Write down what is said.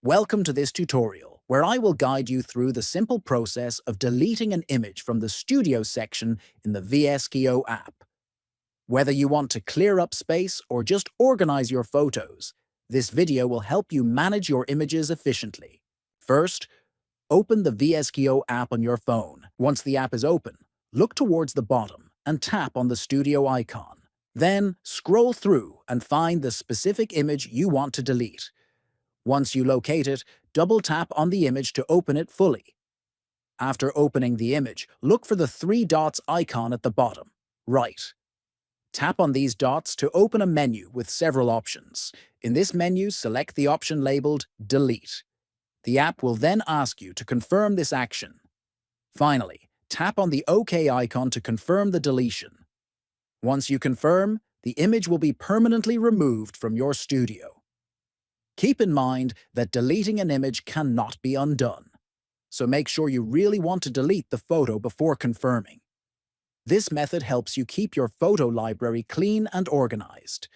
Welcome to this tutorial, where I will guide you through the simple process of deleting an image from the Studio section in the VSCO app. Whether you want to clear up space or just organize your photos, this video will help you manage your images efficiently. First, open the VSCO app on your phone. Once the app is open, look towards the bottom and tap on the Studio icon. Then, scroll through and find the specific image you want to delete. Once you locate it, double-tap on the image to open it fully. After opening the image, look for the three dots icon at the bottom, right. Tap on these dots to open a menu with several options. In this menu, select the option labeled Delete. The app will then ask you to confirm this action. Finally, tap on the OK icon to confirm the deletion. Once you confirm, the image will be permanently removed from your studio. Keep in mind that deleting an image cannot be undone, so make sure you really want to delete the photo before confirming. This method helps you keep your photo library clean and organized.